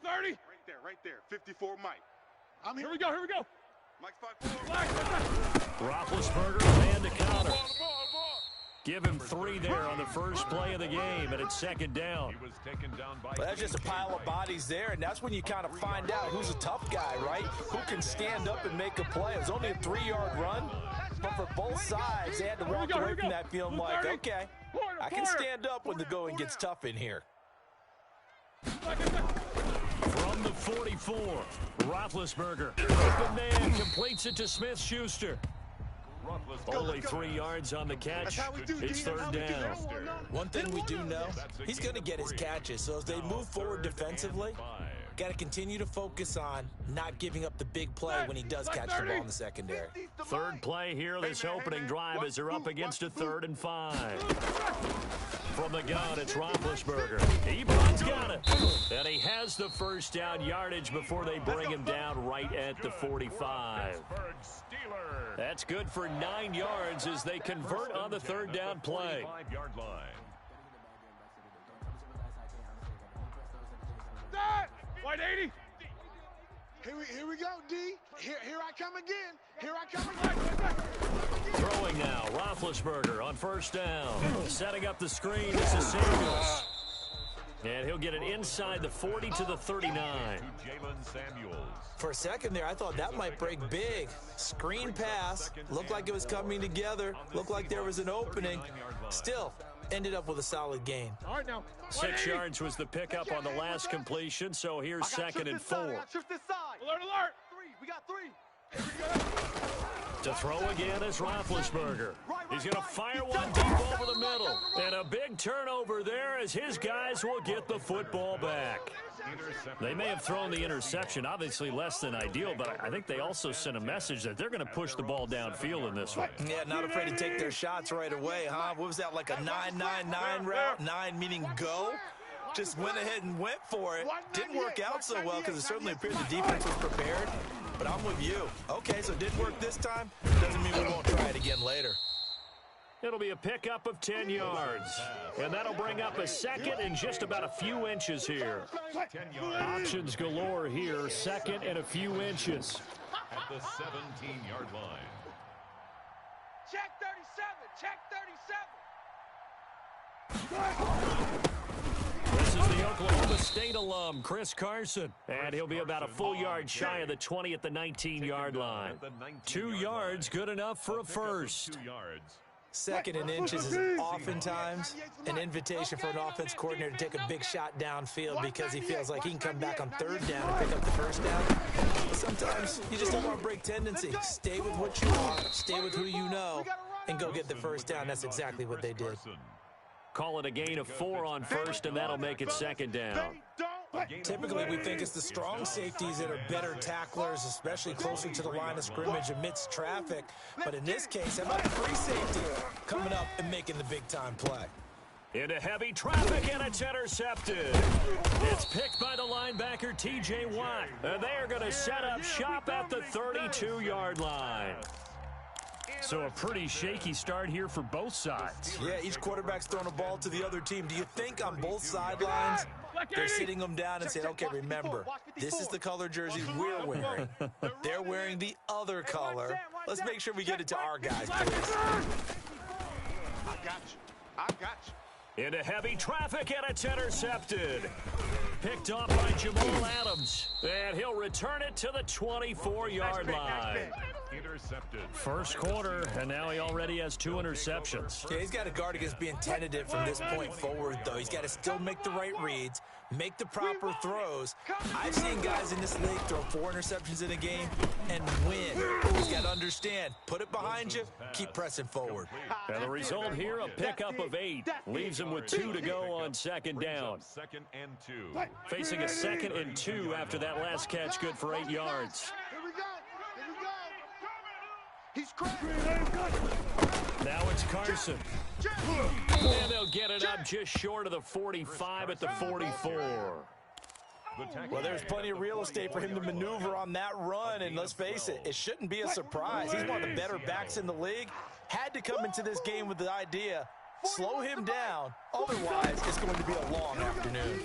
Blue 30. Right there. 54 Mike. Here we go. Mike's 5'4". Roethlisberger, man to counter. Give him 3 there on the first play of the game, and it's second down. He was taken down by Well, that's just a pile of bodies there, and that's when you kind of find out who's a tough guy, right? Who can stand up and make a play. It was only a 3-yard run, but for both sides, they had to walk away from that feeling like, okay, I can stand up when the going gets tough in here. From the 44, Roethlisberger, open man, completes it to Smith-Schuster. Only 3 yards on the catch. It's third down. One thing we do know, he's going to get his catches. So as they move forward defensively, got to continue to focus on not giving up the big play when he does catch the ball in the secondary. Third play here, this opening drive as they're up against a 3rd and 5. From the gun, it's Roethlisberger. Ebron's got it. And he has the first down yardage before they bring him down right at the 45. That's good for 9 yards as they convert on the 3rd down play. White 80. Here we go, D. Here I come again. Throwing now, Roethlisberger on first down. Setting up the screen, this is Samuels. And he'll get it inside the 40 to the 39. For a second there, I thought that might break big. Screen pass. Looked like it was coming together. Looked like there was an opening. Still, ended up with a solid gain. All right, now. 6 yards was the pickup on the last completion, so here's 2nd and 4. Alert. We got 3. To throw again is Roethlisberger. He's going to fire one deep over the middle. And a big turnover there as his guys will get the football back. They may have thrown the interception, obviously less than ideal, but I think they also sent a message that they're going to push the ball downfield in this one. Yeah, not afraid to take their shots right away, huh? What was that, like a 9-9-9 route? 9 meaning go? Just went ahead and went for it. Didn't work out so well because it certainly appeared the defense was prepared. But I'm with you. Okay, so it didn't work this time. Doesn't mean we won't try it again later. It'll be a pickup of 10 yards. And that'll bring up a 2nd and just about a few inches here. Options galore here, 2nd and a few inches. At the 17-yard line. Check 37. This is the Oklahoma State alum, Chris Carson. And he'll be about a full yard shy of the 20 at the 19-yard line. 2 yards, good enough for a first. 2nd and inches is oftentimes an invitation for an offense coordinator to take a big shot downfield because he feels like he can come back on 3rd down and pick up the first down. But sometimes you just don't want to break tendency. Stay with what you are, stay with who you know, and go get the first down. That's exactly what they did. Call it a gain of 4 on first, and that'll make it 2nd down. Typically, we think it's the strong safeties that are better tacklers, especially closer to the line of scrimmage amidst traffic. But in this case, how about the free safety coming up and making the big-time play? Into heavy traffic, and it's intercepted. It's picked by the linebacker, T.J. Watt. And they are going to set up shop at the 32-yard line. So a pretty shaky start here for both sides. Yeah, each quarterback's throwing a ball to the other team. Do you think on both sidelines they're sitting them down and saying, okay, remember, this is the color jersey we're wearing. They're wearing the other color. Let's make sure we get it to our guys, please. I got you. Into heavy traffic, and it's intercepted. Picked off by Jamal Adams. And he'll return it to the 24-yard line. Intercepted. First quarter, and now he already has 2 interceptions. Yeah, he's got to guard against being tentative from this point forward, though. He's got to still make the right reads, make the proper throws. I've seen guys in this league throw 4 interceptions in a game and win. He's got to understand, put it behind you, keep pressing forward. And the result here, a pickup of 8. Leaves him with 2 to go on 2nd down. 2nd and 2. Facing a 2nd and 2 after that last catch, good for 8 yards. He's crazy. Now it's Carson. And they'll get it up just short of the 45 at the 44. Well, there's plenty of real estate for him to maneuver on that run, and let's face it, it shouldn't be a surprise. He's one of the better backs in the league. Had to come into this game with the idea, slow him down, otherwise it's going to be a long afternoon.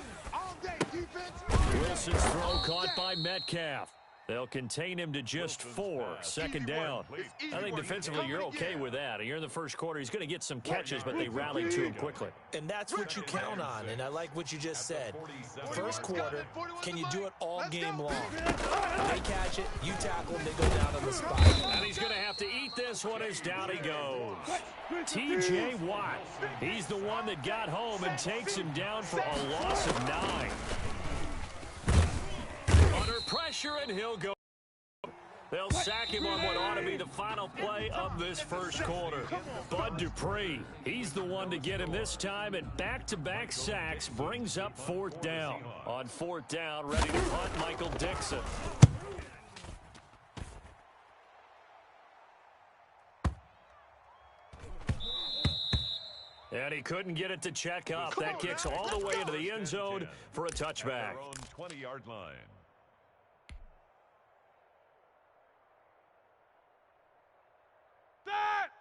day, defense. Wilson's throw caught by Metcalf. They'll contain him to just 4. Second down. I think defensively you're okay with that. You're in the first quarter. He's going to get some catches, but they rallied to him quickly. And that's what you count on, and I like what you just said. First quarter, can you do it all game long? They catch it, you tackle them, they go down on the spot. And he's going to have to eat this one as down he goes. T.J. Watt, he's the one that got home and takes him down for a loss of 9. Under pressure, and he'll go. They'll sack him on what ought to be the final play of this first quarter. Bud Dupree, he's the one to get him this time, and back-to-back sacks brings up 4th down. On 4th down, ready to punt, Michael Dixon. And he couldn't get it to check up. That kicks all the way into the end zone for a touchback. 20-yard line.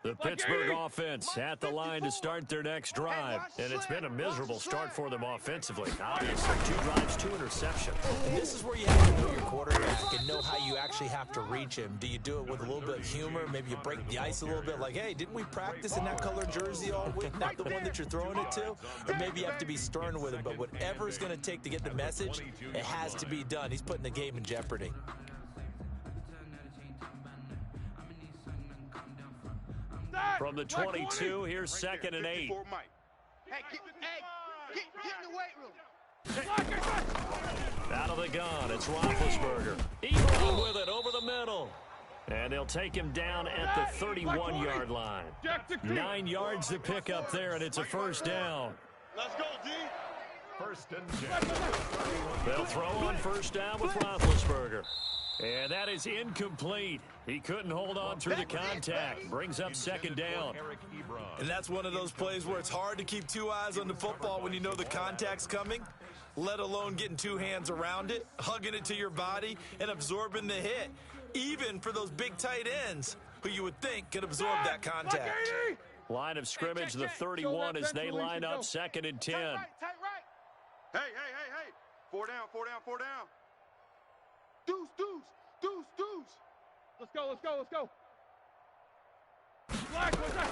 The Pittsburgh offense at the line to start their next drive. And it's been a miserable start for them offensively. Obviously, 2 drives, 2 interceptions. And this is where you have to know your quarterback and know how you actually have to reach him. Do you do it with a little bit of humor? Maybe you break the ice a little bit like, hey, didn't we practice in that color jersey all week? Not the one that you're throwing it to? Or maybe you have to be stern with him. But whatever it's going to take to get the message, it has to be done. He's putting the game in jeopardy. From the 22, here's 2nd and 8. Hey, get in the weight room. Out of the gun, it's Roethlisberger. Ebron with it over the middle. And they'll take him down at the 31-yard line. 9 yards to pick up there, and it's a first down. Let's go, D. 1st and 10. They'll throw on first down with Roethlisberger. And that is incomplete. He couldn't hold on through the contact. Brings up 2nd down. And that's one of those plays where it's hard to keep 2 eyes on the football when you know the contact's coming, let alone getting 2 hands around it, hugging it to your body, and absorbing the hit. Even for those big tight ends who you would think could absorb that contact. Line of scrimmage, the 31 as they line up 2nd and 10. Tight right. Hey. 4 down. Deuce. Let's go. Black, what's that?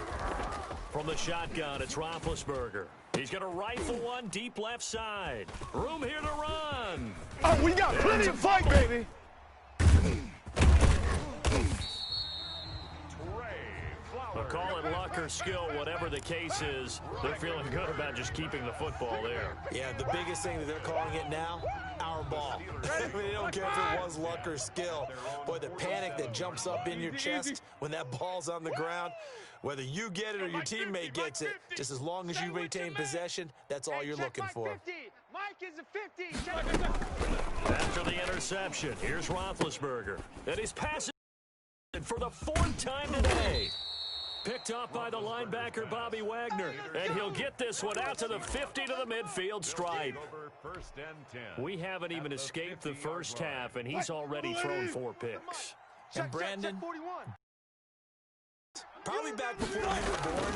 From the shotgun, it's Roethlisberger. He's going to rifle one deep left side. Room here to run. Oh, we got plenty to fight, baby. But call it luck or skill, whatever the case is, they're feeling good about just keeping the football there. Yeah, the biggest thing that they're calling it now, our ball. They don't care if it was luck or skill. Boy, the panic that jumps up in your chest when that ball's on the ground, whether you get it or your teammate gets it, just as long as you retain possession, that's all you're looking for. Mike is a 50. After the interception, here's Roethlisberger. And he's passing for the 4th time today. Picked off by the linebacker, Bobby Wagner. And he'll get this one out to the 50 to the midfield stripe. We haven't even escaped the first half, and he's already thrown 4 picks. And Brandon, probably back before you were born,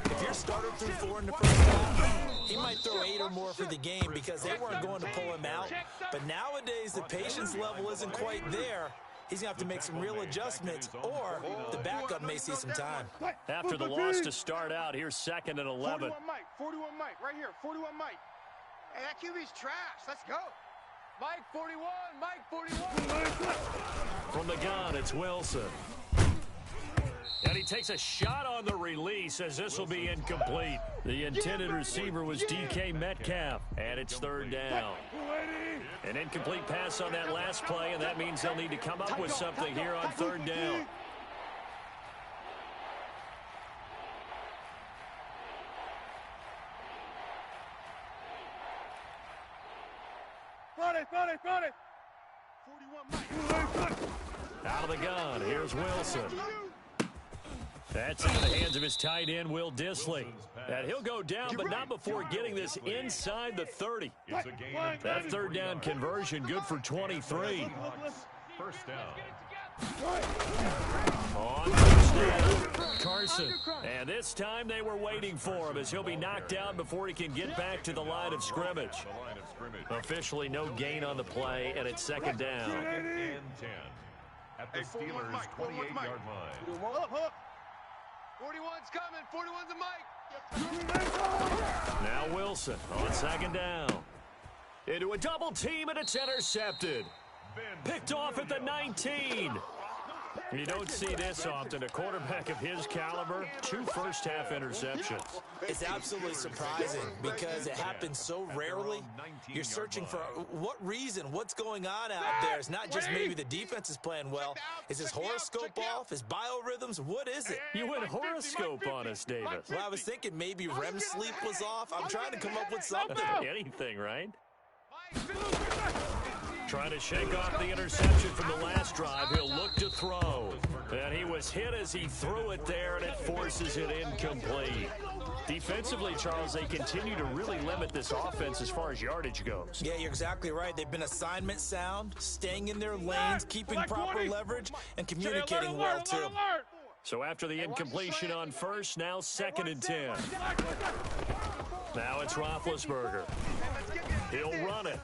if your starter threw 4 in the first half, he might throw 8 or more for the game because they weren't going to pull him out. But nowadays, the patience level isn't quite there. He's going to have to make some real adjustments, or the backup may see some time. After the loss to start out, here's 2nd and 11. 41 Mike, right here, 41 Mike. Hey, that QB's trash. Let's go. Mike 41. From the gun, it's Wilson. And he takes a shot on the release as this will be incomplete. The intended receiver was DK Metcalf, and it's 3rd down. An incomplete pass on that last play, and that means they'll need to come up with something here on 3rd down. Run it. 41 Mike. Out of the gun, here's Wilson. That's in the hands of his tight end, Will Dissly. And he'll go down, but not before getting this inside the 30. That 3rd down conversion good for 23. 1st down. On first down, Carson. And this time they were waiting for him as he'll be knocked down before he can get back to the line of scrimmage. The line of scrimmage. Officially no gain on the play, and it's second down. Second and 10. At the Hey, 41 Steelers' Mike, 41 Mike. 28-yard line. Hook, hook. 41's coming. 41's a Mike. Now Wilson on second down. Into a double team, and it's intercepted. Picked off at the 19. You don't see this often. A quarterback of his caliber, 2 first-half interceptions. It's absolutely surprising because it happens so rarely. You're searching for what reason, what's going on out there. It's not just maybe the defense is playing well. Is his horoscope off? His biorhythms? What is it? You went horoscope on us, David. Well, I was thinking maybe REM sleep was off. I'm trying to come up with something. Anything, right? Trying to shake off the interception from the last drive. He'll look to throw. And he was hit as he threw it there, and it forces it incomplete. Defensively, Charles, they continue to really limit this offense as far as yardage goes. Yeah, you're exactly right. They've been assignment sound, staying in their lanes, keeping proper leverage, and communicating well, too. So after the incompletion on first, now second and 10. Now it's Roethlisberger. He'll run it.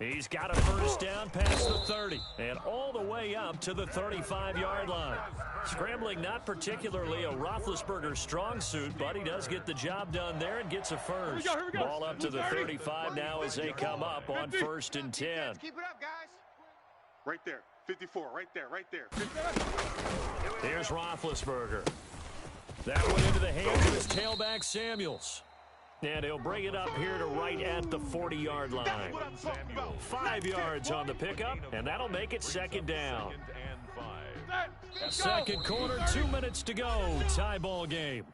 He's got a first down past the 30 and all the way up to the 35-yard line. Scrambling not particularly a Roethlisberger strong suit, but he does get the job done there and gets a first. Here we go. Ball up to the 35 now as they come up on first and 10. Keep it up, guys. Right there. 54. Right there. Right there. Here's Roethlisberger. That one into the hands of his tailback, Samuels. And he'll bring it up here to right at the 40-yard line. 5 yards on the pickup, and that'll make it second down. Second quarter, 2 minutes to go. Tie ball game.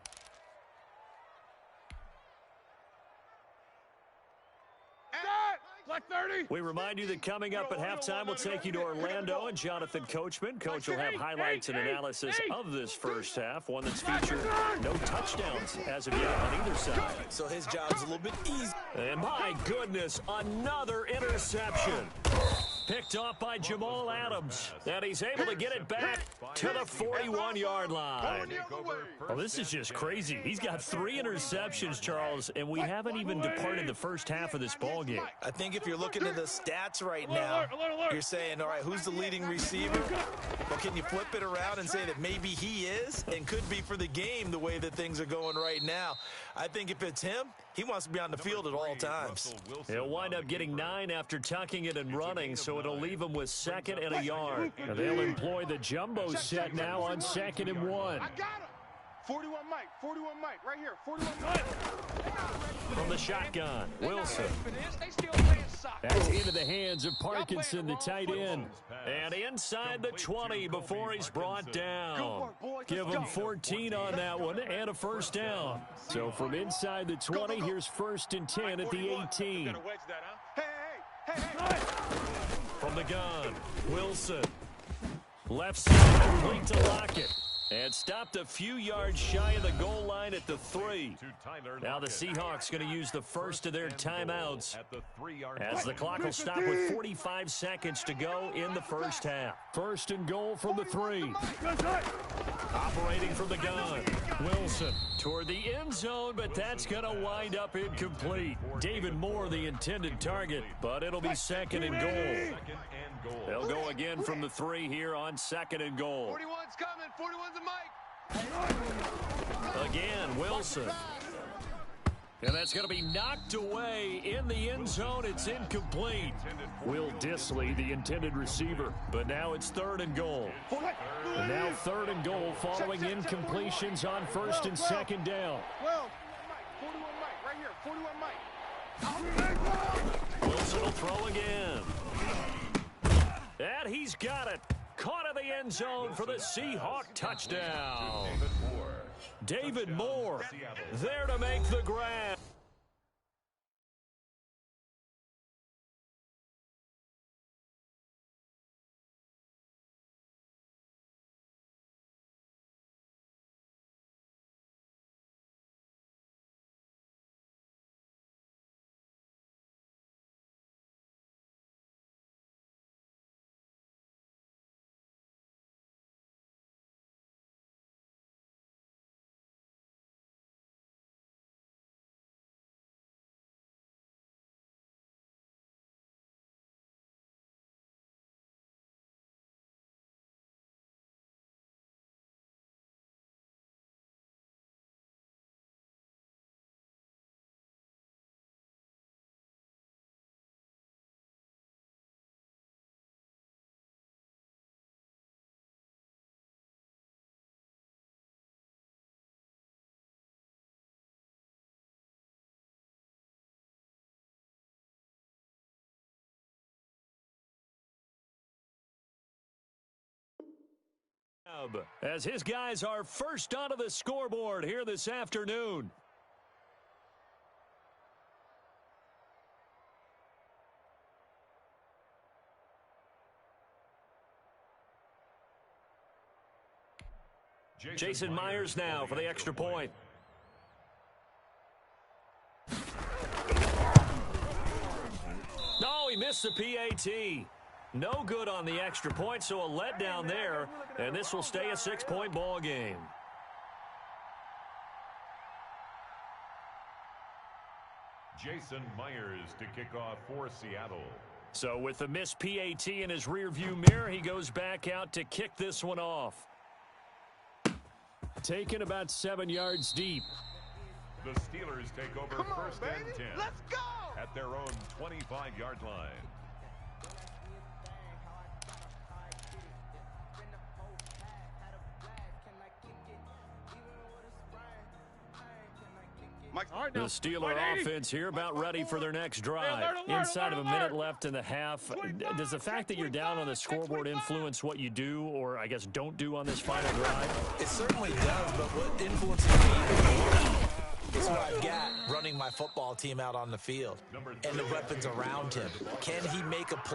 Black 30. We remind you that coming up at halftime, we'll take you to Orlando and Jonathan Coachman. Coach will have highlights and analysis of this first half, one that's featured no touchdowns as of yet on either side. So his job's a little bit easy. And my goodness, another interception. Picked off by Jamal Adams. And he's able to get it back to the 41-yard line. Well, this is just crazy. He's got 3 interceptions, Charles, and we haven't even departed the first half of this ballgame. I think if you're looking at the stats right now, you're saying, all right, who's the leading receiver? Well, can you flip it around and say that maybe he is and could be for the game the way that things are going right now? I think if it's him, he wants to be on the field at all times. He'll wind up getting 9 after tucking it and running, so it'll leave him with second and a yard. And they'll employ the jumbo set now on second and 1. I got him. 41 Mike. 41 Mike. Right here. 41 Mike. From the shotgun, Wilson. They still playing soccer. That's into the hands of Parkinson, the tight end. And inside the 20 before he's brought down. Give him 14 on that one and a first down. So from inside the 20, here's first and 10 at the 18. Hey. From the gun, Wilson. Left side complete to Lockett. And stopped a few yards shy of the goal line at the 3. Now the Seahawks going to use the first of their timeouts as the clock will stop with 45 seconds to go in the first half. First and goal from the 3. Operating from the gun, Wilson toward the end zone, but that's going to wind up incomplete. David Moore, the intended target, but it'll be second and goal. They'll go again from the 3 here on second and goal. 41's coming. 41's a Mike. Again, Wilson. And that's going to be knocked away in the end zone. It's incomplete. Will Disley, the intended receiver. But now it's third and goal. And now third and goal following incompletions on first and second down. 41 Mike. Right here. 41 Mike. Wilson will throw again. And he's got it. Caught in the end zone for the Seahawk touchdown. David Moore there to make the grab. dub as his guys are first onto the scoreboard here this afternoon. Jason Myers now for the extra point. No, he missed the PAT. No good on the extra point, so a letdown there, and this will stay a 6-point ball game. Jason Myers to kick off for Seattle. So with the missed PAT in his rearview mirror, he goes back out to kick this one off. Taken about 7 yards deep. The Steelers take over first and 10. Let's go! At their own 25-yard line. The Steeler offense here about ready for their next drive. Inside of a minute left in the half. Does the fact that you're down on the scoreboard influence what you do, or I guess don't do on this final drive? It certainly does, but what influences me is what I've got running my football team out on the field and the weapons around him. Can he make a play?